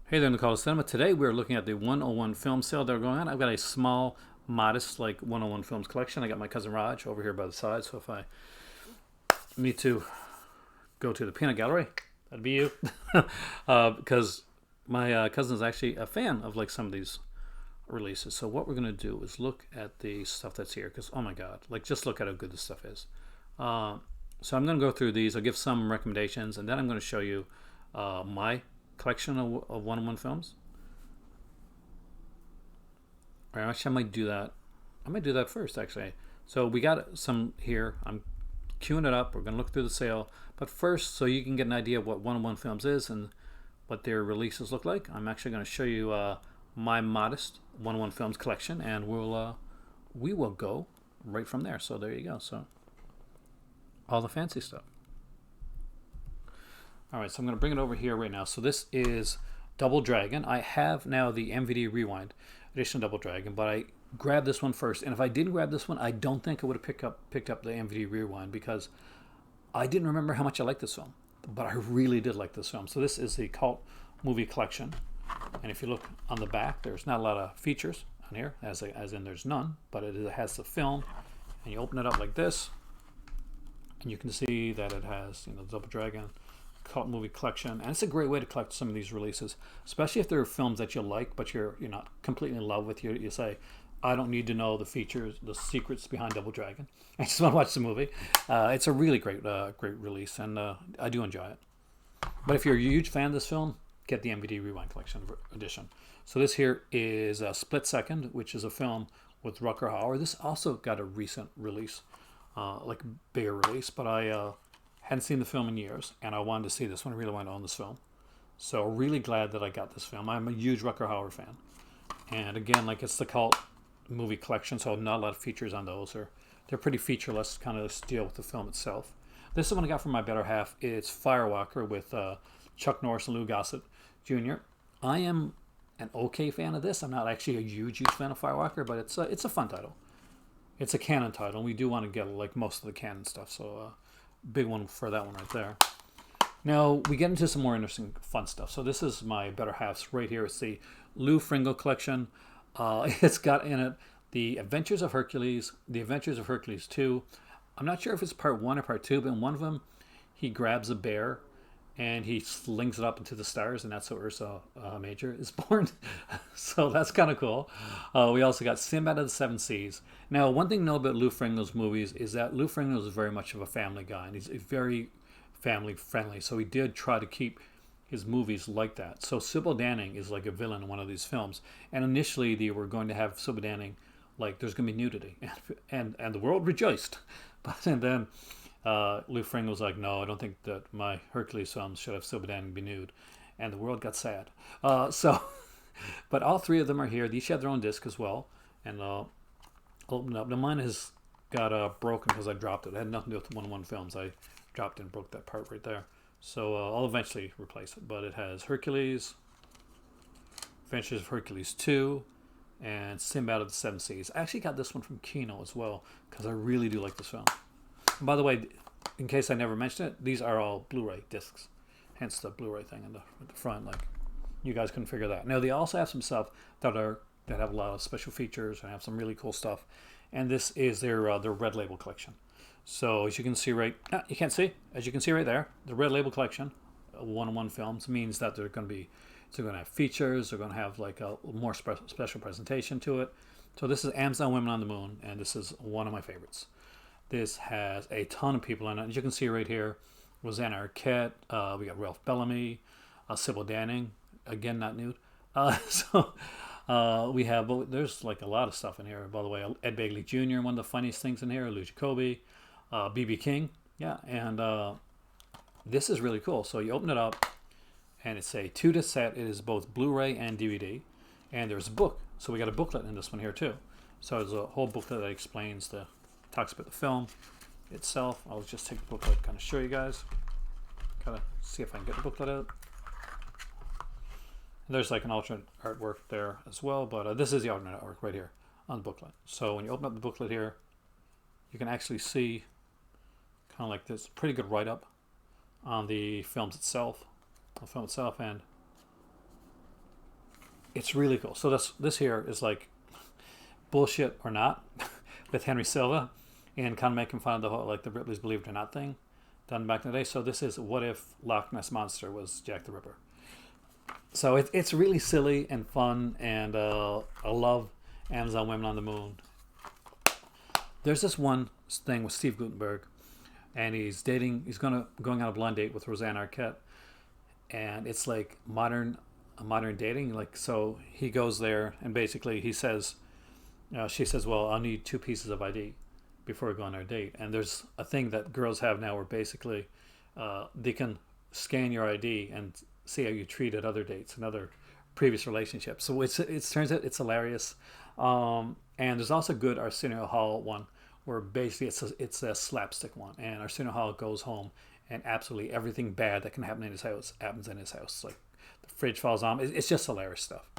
Hey there, Nicole Cinema. Today we're looking at the 101 film sale that are going on. I've got a small, modest, like 101 films collection. I got my cousin Raj over here by the side. So if I need to go to the peanut gallery, that'd be you, because my cousin is actually a fan of like some of these releases. So what we're gonna do is look at the stuff that's here, because oh my god, like just look at how good this stuff is. Uh, so I'm gonna go through these. I'll give some recommendations, and then I'm gonna show you my collection of 101 films. Or actually, I might do that. I might do that first, actually. So we got some here. I'm queuing it up. We're going to look through the sale. But first, so you can get an idea of what 101 Films is and what their releases look like, I'm actually going to show you my modest 101 Films collection, and we will go right from there. So there you go. So all the fancy stuff. All right, so I'm going to bring it over here right now. So this is Double Dragon. I have now the MVD Rewind edition of Double Dragon, but I grabbed this one first. And if I didn't grab this one, I don't think I would have picked up the MVD Rewind because I didn't remember how much I liked this film. But I really did like this film. So this is the cult movie collection. And if you look on the back, there's not a lot of features on here, as in there's none, but it has the film. And you open it up like this, and you can see that it has, Double Dragon cult movie collection, and it's a great way to collect some of these releases, especially if there are films that you like but you're not completely in love with. You say, I don't need to know the features, the secrets behind Double Dragon. I just want to watch the movie. It's a really great release, and I do enjoy it. But if you're a huge fan of this film, get the MVD Rewind Collection edition. So this here is Split Second, which is a film with Rutger Hauer. This also got a recent release, like bigger release, but I hadn't seen the film in years, and I wanted to see this one. I really wanted to own this film. So really glad that I got this film. I'm a huge Rutger Hauer fan. And again, like it's the cult movie collection, so not a lot of features on those. They're pretty featureless, kind of deal with the film itself. This is one I got from my better half. It's Firewalker with Chuck Norris and Lou Gossett Jr. I am an okay fan of this. I'm not actually a huge fan of Firewalker, but it's a fun title. It's a canon title. We do want to get like most of the canon stuff, so big one for that one right there. Now we get into some more interesting, fun stuff. So this is my better half's right here. It's the Lou Ferrigno collection. It's got in it the Adventures of Hercules, the Adventures of Hercules 2. I'm not sure if it's part 1 or part 2, but in one of them, he grabs a bear and he slings it up into the stars, and that's how Ursa Major is born. So that's kind of cool. We also got Sinbad of the Seven Seas. Now, one thing to know about Lou Ferrigno's movies is that Lou Ferrigno is very much of a family guy, and he's very family friendly. So he did try to keep his movies like that. So Sybil Danning is like a villain in one of these films, and initially they were going to have Sybil Danning like there's going to be nudity, and the world rejoiced, but and then Lou Ferrigno was like, no, I don't think that my Hercules films should have Sybil Danning be nude, and the world got sad. So, but all three of them are here. They each have their own disc as well, and open up. Now mine has got broken because I dropped it. It had nothing to do with 101 Films. I dropped and broke that part right there. So I'll eventually replace it. But it has Hercules, Adventures of Hercules 2, and Sinbad of the Seven Seas. I actually got this one from Kino as well because I really do like this film. And by the way, in case I never mentioned it, these are all Blu-ray discs. Hence the Blu-ray thing at the front. Like you guys couldn't figure that. Now they also have some stuff that have a lot of special features and have some really cool stuff. And this is their Red Label collection. So as you can see you can't see, as you can see right there, the Red Label collection, 101 Films, means that they're going to have features. They're going to have like a more special presentation to it. So this is Amazon Women on the Moon, and this is one of my favorites. This has a ton of people in it. As you can see right here, Rosanna Arquette, we got Ralph Bellamy, Sybil Danning, again not nude. We have, there's like a lot of stuff in here. By the way, Ed Begley Jr., one of the funniest things in here, Lou Jacoby, B.B. King, yeah, and this is really cool. So you open it up, and it's a 2-disc set. It is both Blu-ray and DVD, and there's a book. So we got a booklet in this one here too. So there's a whole booklet that talks about the film itself. I'll just take the booklet, kind of show you guys, kind of see if I can get the booklet out. And there's like an alternate artwork there as well, but this is the alternate artwork right here on the booklet. So when you open up the booklet here, you can actually see kind of like this pretty good write-up on the film itself, and it's really cool. So this here is like bullshit or not with Henry Silva and kind of making fun of the whole like the Ripley's Believe It or Not thing done back in the day. So this is what if Loch Ness Monster was Jack the Ripper. So it's really silly and fun, and I love Amazon Women on the Moon. There's this one thing with Steve Guttenberg, and he's going on a blind date with Rosanna Arquette, and it's like modern dating. Like, so he goes there, and basically he says, she says, well, I'll need 2 pieces of ID before we go on our date. And there's a thing that girls have now where basically they can scan your ID and see how you treated other dates and other previous relationships. So it turns out it's hilarious. And there's also a good Arsenio Hall one where basically it's a slapstick one, and Arsenio Hall goes home and absolutely everything bad that can happen in his house happens in his house. Like the fridge falls on. It's just hilarious stuff.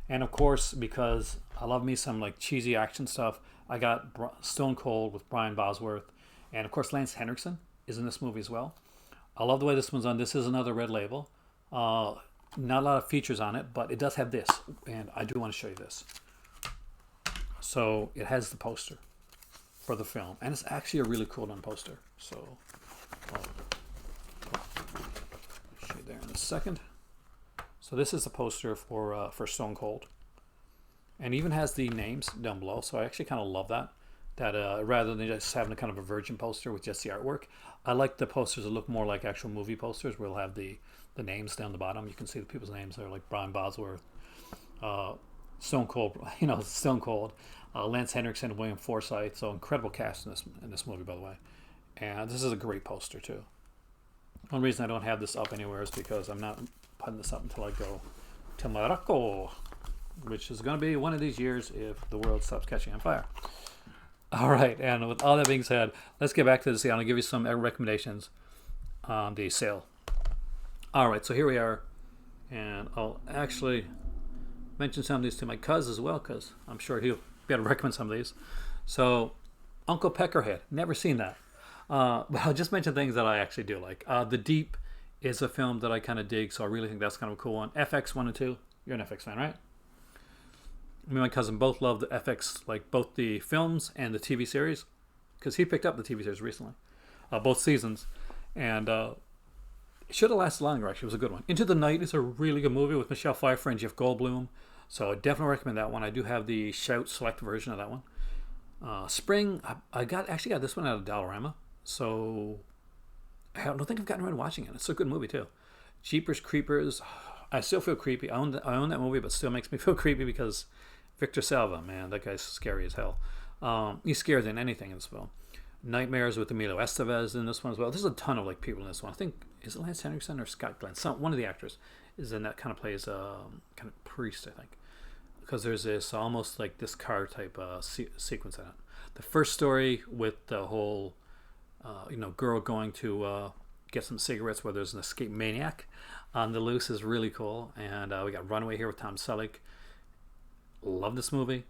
And of course, because I love me some like cheesy action stuff, I got Stone Cold with Brian Bosworth, and of course Lance Henriksen is in this movie as well. I love the way this one's on. This is another Red Label. Not a lot of features on it, but it does have this, and I do want to show you this. So it has the poster for the film, and it's actually a really cool done poster. So I'll show you there in a second. So this is the poster for Stone Cold, and even has the names down below. So I actually kind of love that. Rather than just having a kind of a virgin poster with just the artwork, I like the posters that look more like actual movie posters. Where we'll have the names down the bottom. You can see the people's names there, like Brian Bosworth, Stone Cold, Stone Cold, Lance Henriksen, William Forsythe. So incredible cast in this movie, by the way. And this is a great poster too. One reason I don't have this up anywhere is because I'm not putting this up until I go to Morocco, which is going to be one of these years if the world stops catching on fire. All right, and with all that being said, let's get back to the sale. I'll give you some recommendations on the sale. All right, so here we are, and I'll actually mention some of these to my cuz as well, because I'm sure he'll be able to recommend some of these. So, Uncle Peckerhead, never seen that. But I'll just mention things that I actually do like. The Deep is a film that I kind of dig, so I really think that's kind of a cool one. FX 1 and 2, you're an FX fan, right? Me and my cousin both love the FX, like both the films and the TV series, because he picked up the TV series recently, both seasons, and it should have lasted longer. Actually, it was a good one. Into the Night is a really good movie with Michelle Pfeiffer and Jeff Goldblum, so I definitely recommend that one. I do have the Shout Select version of that one. Spring, I actually got this one out of Dollarama, so I don't think I've gotten around to watching it. It's a good movie too. Jeepers Creepers, I still feel creepy. I own that movie, but still makes me feel creepy because Victor Salva, man, that guy's scary as hell. He's scarier than anything in this film. Nightmares with Emilio Estevez in this one as well. There's a ton of like people in this one. I think, is it Lance Henriksen or Scott Glenn? One of the actors is in that, kind of plays kind of priest, I think. Because there's this almost like this car type sequence in it. The first story with the whole, girl going to get some cigarettes where there's an escape maniac on the loose is really cool. And we got Runaway here with Tom Selleck. Love this movie.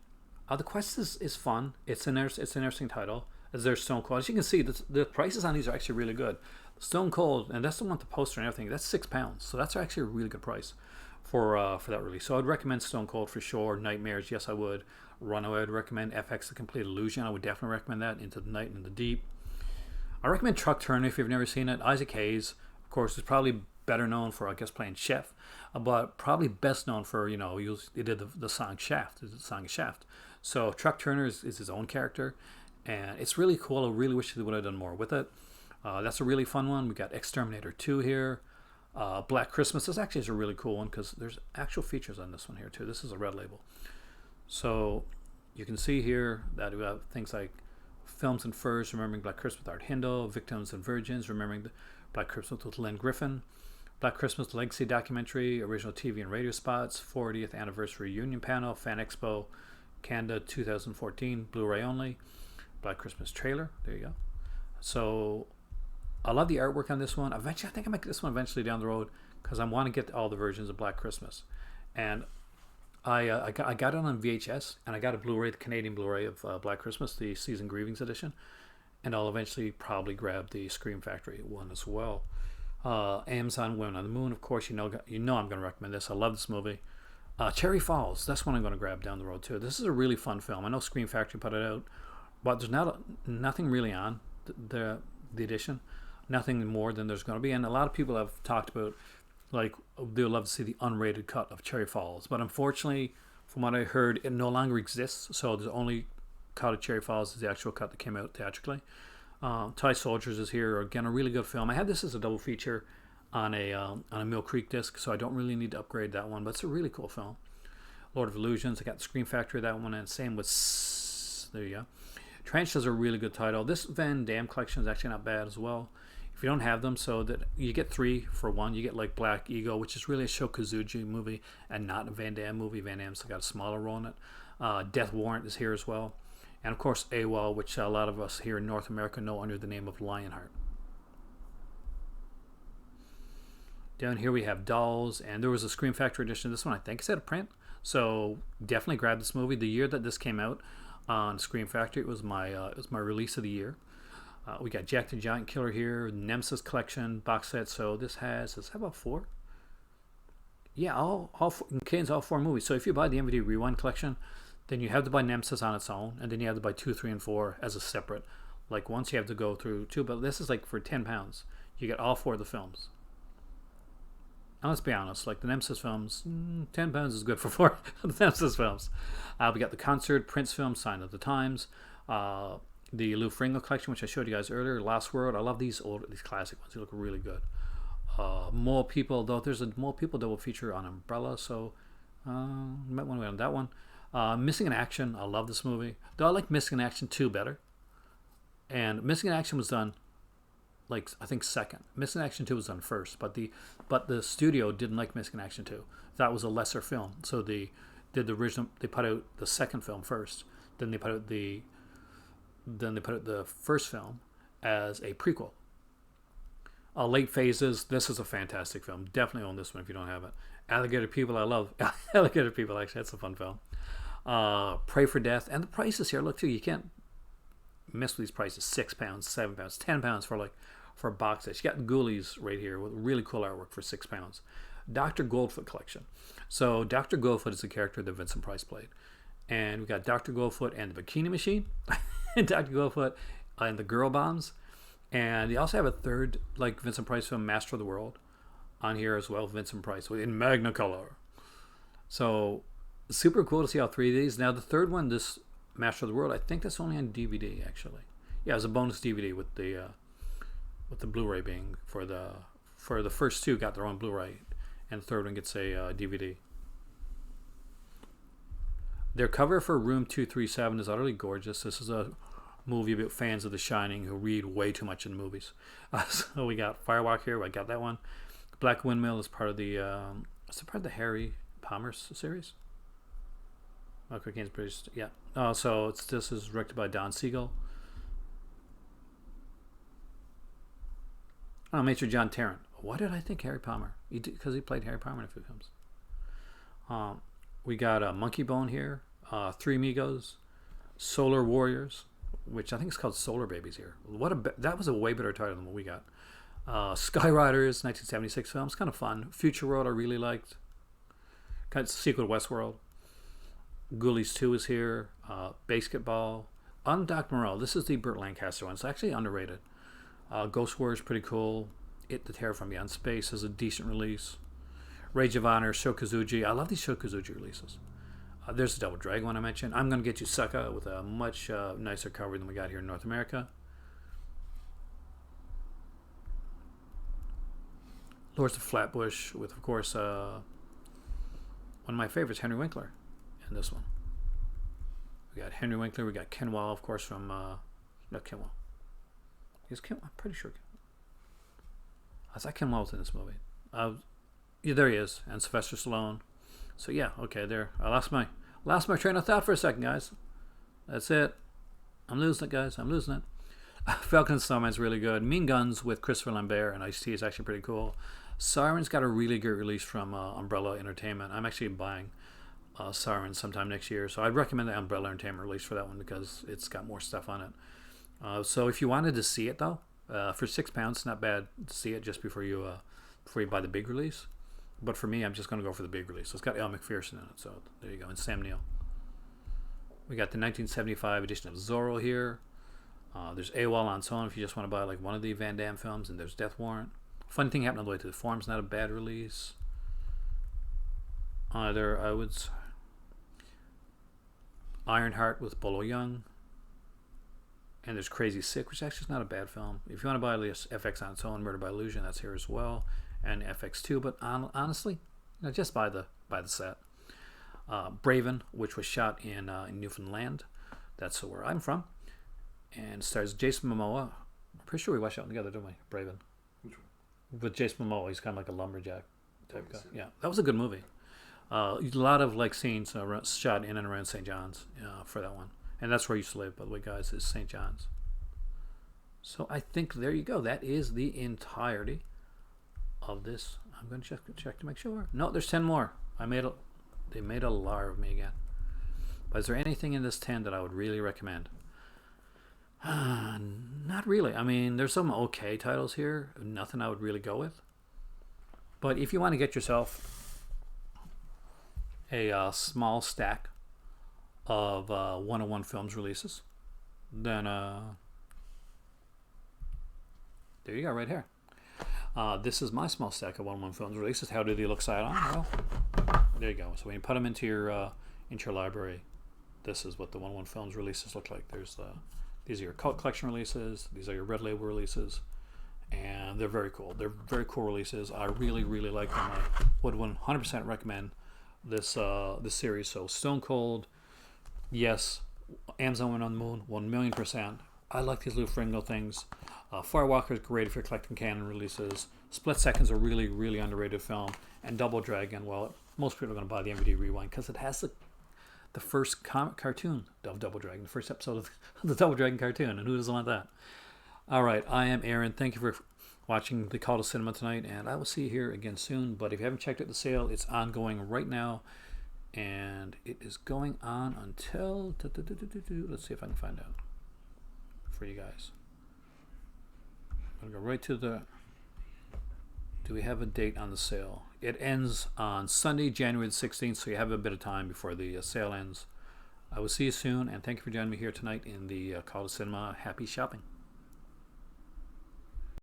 The Quest is fun. It's an interesting title. As there's Stone Cold. As you can see, the prices on these are actually really good. Stone Cold, and that's the one with the poster and everything. That's £6, so that's actually a really good price for that release. So I'd recommend Stone Cold for sure. Nightmares, yes I would. Runaway, I'd recommend. FX: The Complete Illusion, I would definitely recommend that. Into the Night and the Deep. I recommend Truck Turner if you've never seen it. Isaac Hayes, of course, is probably better known for, I guess, playing Chef, but probably best known for, he did the song Shaft. The song Shaft. So Truck Turner is his own character, and it's really cool. I really wish they would have done more with it. That's a really fun one. We got Exterminator 2 here. Black Christmas. This actually is a really cool one because there's actual features on this one here too. This is a Red Label. So you can see here that we have things like Films and Furs, Remembering Black Christmas with Art Hindle, Victims and Virgins, Remembering the Black Christmas with Len Griffin, Black Christmas Legacy Documentary, Original TV and Radio Spots, 40th Anniversary Reunion Panel, Fan Expo, Canada 2014, Blu-ray only, Black Christmas Trailer, there you go. So I love the artwork on this one. Eventually, I think I might get this one eventually down the road because I want to get all the versions of Black Christmas. And I got it on VHS, and I got a Blu-ray, the Canadian Blu-ray of Black Christmas, the Season Grievings edition. And I'll eventually probably grab the Scream Factory one as well. Amazon Women on the Moon, of course, you know I'm going to recommend this. I love this movie. Cherry Falls, that's one I'm going to grab down the road too. This is a really fun film. I know Scream Factory put it out, but there's nothing really on the edition. Nothing more than there's going to be. And a lot of people have talked about, like, they would love to see the unrated cut of Cherry Falls. But unfortunately, from what I heard, it no longer exists. So the only cut of Cherry Falls is the actual cut that came out theatrically. Thai Soldiers is here. Again, a really good film. I had this as a double feature on a Mill Creek disc, so I don't really need to upgrade that one. But it's a really cool film. Lord of Illusions. I got the Scream Factory, that one, and same with... There you go. Trench is a really good title. This Van Damme collection is actually not bad as well. If you don't have them, so that you get 3 for 1. You get like Black Eagle, which is really a Sho Kosugi movie and not a Van Damme movie. Van Damme's got a smaller role in it. Death Warrant is here as well. And of course AWOL, which a lot of us here in North America know under the name of Lionheart. Down here we have Dolls, and there was a Scream Factory edition. This one I think is out of print, so definitely grab this movie. The year that this came out on Scream Factory, it was my release of the year. We got Jack the Giant Killer here, Nemesis collection box set. So does it have about 4? Yeah, all contains all 4 movies. So if you buy the MVD Rewind collection, then you have to buy Nemesis on its own, and then you have to buy 2, 3, and 4 as a separate. Like once you have to go through 2, but this is like for £10. You get all 4 of the films. And let's be honest, like the Nemesis films, £10 is good for 4 of the Nemesis films. We got the concert, Prince film, Sign of the Times, the Lou Ferrigno collection, which I showed you guys earlier, Lost World. I love these classic ones. They look really good. Mole People, though there's a Mole People double feature on Umbrella, so might want to wait on that one. Missing in Action, I love this movie. Though I like Missing in Action 2 better. And Missing in Action was done, like, I think second. Missing in Action 2 was done first, but the studio didn't like Missing in Action 2. That was a lesser film, so they did the original. They put out the second film first, then they put out the first film as a prequel. Late Phases. This is a fantastic film. Definitely own this one if you don't have it. Alligator People. I love Alligator People. Actually, that's a fun film. Pray for Death, and the prices here. Look too. You can't miss these prices. £6, £7, £10 for a box set. You got Ghoulies right here with really cool artwork for £6. Dr. Goldfoot collection. So Dr. Goldfoot is the character that Vincent Price played, and we got Dr. Goldfoot and the Bikini Machine, and Dr. Goldfoot and the Girl Bombs, and they also have a third like Vincent Price film, Master of the World, on here as well. Vincent Price in Magnicolor. So super cool to see all 3 of these. Now the third one, this Master of the World, I think that's only on DVD actually. Yeah, it was a bonus DVD with the Blu-ray being for the first 2 got their own Blu-ray, and the third one gets a DVD. Their cover for Room 237 is utterly gorgeous. This is a movie about fans of The Shining who read way too much in movies. So we got Firewalk here. I got that one. Black Windmill is part of the Harry Palmer series. Michael Caine's British. Yeah. So this is directed by Don Siegel. Major John Tarrant. Why did I think Harry Palmer? Because he played Harry Palmer in a few films. We got Monkey Bone here. Three Amigos. Solar Warriors, which I think is called Solar Babies here. That was a way better title than what we got. Skyriders, 1976 films, kind of fun. Future World, I really liked. Kind of sequel to Westworld. Ghoulies 2 is here. Basketball. Undocked Moreau. This is the Burt Lancaster one. It's actually underrated. Ghost Wars is pretty cool. It, the Terror from Beyond Space is a decent release. Rage of Honor, Sho Kosugi. I love these Sho Kosugi releases. There's the Double Dragon one I mentioned. I'm Gonna Get You Sucker with a much nicer cover than we got here in North America. Lords of Flatbush with, of course, one of my favorites, Henry Winkler, in this one. We got Henry Winkler. We got Ken Wall, of course, from not Ken Wall. Is Ken? I'm pretty sure. I thought Ken Wall was in this movie. Yeah, there he is, and Sylvester Stallone. So yeah, okay, there. I lost my train of thought for a second, guys. That's it. I'm losing it, guys. I'm losing it. Falcon and Snowman's really good. Mean Guns with Christopher Lambert and Ice-T is actually pretty cool. Siren's got a really good release from Umbrella Entertainment. I'm actually buying Siren sometime next year, so I'd recommend the Umbrella Entertainment release for that one because it's got more stuff on it. So if you wanted to see it though, for £6, not bad to see it just before you buy the big release. But for me, I'm just going to go for the big release. It's got Elle Macpherson in it, so there you go, and Sam Neill. We got the 1975 edition of Zorro here. There's AWOL on its own if you just want to buy like one of the Van Damme films, and there's Death Warrant. Funny thing happened on the way to the forum's not a bad release. Either I would Ironheart with Bolo Young, and there's Crazy Sick, which actually is not a bad film. If you want to buy FX on its own, Murder by Illusion, that's here as well, and FX2. But honestly, just buy the set. Braven, which was shot in Newfoundland, that's where I'm from, and stars Jason Momoa. I'm pretty sure we watched that one together, didn't we? Braven. Which one? With Jason Momoa, he's kind of like a lumberjack type guy. Yeah, that was a good movie. A lot of like scenes shot in and around St. John's for that one, and that's where I used to live, by the way, guys. Is St. John's. So I think there you go. That is the entirety of this. I'm going to check to make sure. No, there's 10 more. They made a liar of me again. But is there anything in this 10 that I would really recommend? Not really. I mean, there's some okay titles here. Nothing I would really go with. But if you want to get yourself a small stack of 101 Films releases, then there you go, right here. This is my small stack of 101 Films releases. How do they look side on? Well, there you go. So when you put them into your library, this is what the 101 Films releases look like. There's these are your cult collection releases. These are your red label releases, and they're very cool. They're very cool releases. I really, really like them. I would 100% recommend this series. So Stone Cold, yes. Amazon Went on the Moon, 1,000,000%. I like these little Fringo things. Firewalker is great if you're collecting canon releases. Split Second's a really, really underrated film. And Double Dragon, well, most people are going to buy the MVD Rewind because it has the first cartoon of Double Dragon, the first episode of the Double Dragon cartoon, and who doesn't want that? All right, I am Aaron. Thank you for watching the Call to Cinema tonight, and I will see you here again soon. But if you haven't checked out the sale, it's ongoing right now, and it is going on until... Let's see if I can find out for you guys. I'm going to go right to the... Do we have a date on the sale? It ends on Sunday, January the 16th, so you have a bit of time before the sale ends. I will see you soon, and thank you for joining me here tonight in the Call to Cinema. Happy shopping.